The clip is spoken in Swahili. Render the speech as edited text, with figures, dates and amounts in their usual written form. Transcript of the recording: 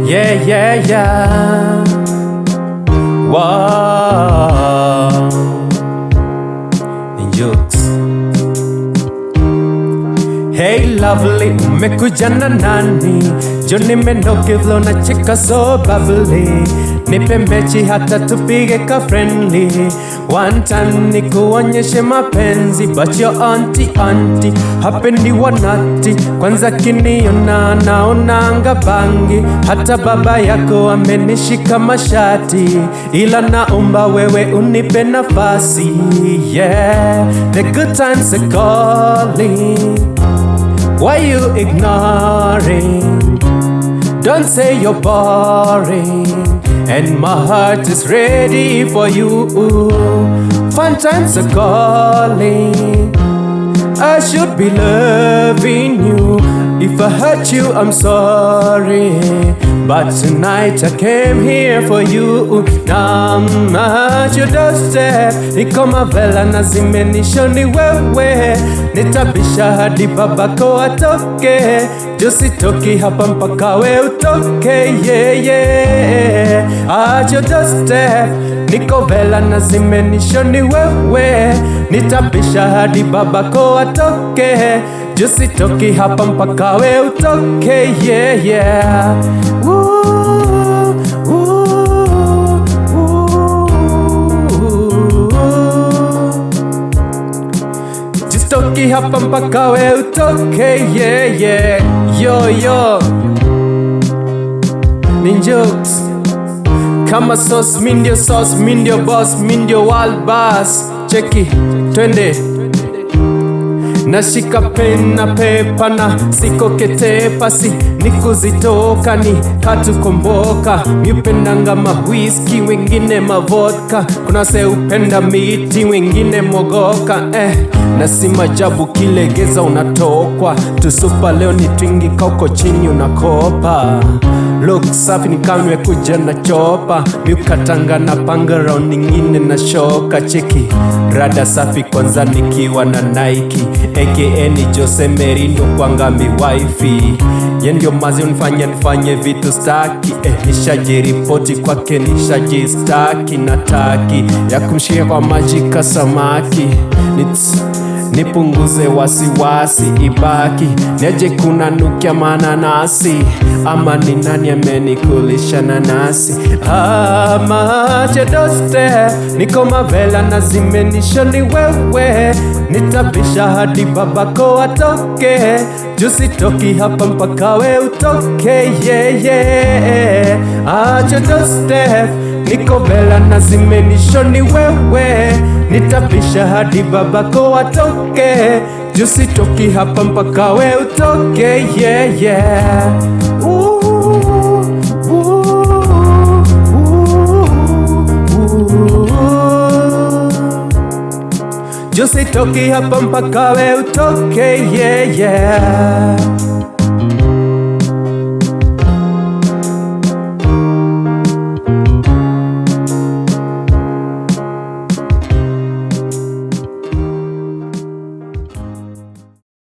Yeah, yeah, yeah. Wow. Njuks. Hey lovely, umekuja na nani? Joni menoke vlo na chika so bubbly. Nipe mechi hata tupige ka friendly. One time nikuonyeshe mapenzi, but your auntie hapendi wanati. Kwanza kiniona naonanga bangi. Hata baba yako amenishika mashati. Ila naomba wewe unipe nafasi. Yeah, the good times are calling. Why you ignoring? Don't say you're boring. And my heart is ready for you. Fun times are calling. I should be loving you. If I hurt you, I'm sorry. But tonight I came here for you. Now I'm at your doorstep. Niko mavela na zimenisho ni wewe. Nitabisha hadi babako atoke. Jusitoki hapa mpaka we utoke. Yeah, yeah. At your doorstep. Niko vela na zimenisho ni wewe. Nitabisha hadi babako atoke. Jusitoki hapa mpaka we utoke. Yeah, yeah. Ooh, ooh, ooh. Jusitoki hapa mpaka we utoke. Yeah, yeah. Yo, yo. Njuks. Kama sauce, mindio boss, mindio wild bass. Cheki, twende. Nashika pen na pepa na siko kete pasi. Nikuzitoka ni katukomboka. Miupendanga whisky, wengine vodka. Kuna se upenda miti, wengine mogoka. Nasi majabu kilegeza unatokwa. Tusupa leo ni twingi kauko chini unakopa. Look safi ni kama kuja na chopa. Miukatanga na panga round nyingine na shoka. Cheki rada safi kwanza nikiwa na Nike. AKA ni Jose Merino kwanga mi wifi. Yendio mazi nifanye vitu staki. Nishajiripoti kwake nishajistaki. Nataki ya kumshia kwa maji kasamaki. Nipunguze wasiwasi ibaki. Neje kuna nukia mananasi. Ama ni nani amenikulisha nanasi. At your doorstep. Niko mavela na zimenisho ni wewe. Nitabisha hadi babako atoke. Jusitoki hapa mpaka we utoke. Yeah, yeah. At your doorstep. Niko vela na zimenisho ni wewe. Nitabisha hadi babako atoke. Jusitoki hapa mpaka we utoke. Yeah, yeah. Ooh, ooh, ooh, ooh. Jusitoki hapa mpaka we utoke. Yeah, yeah.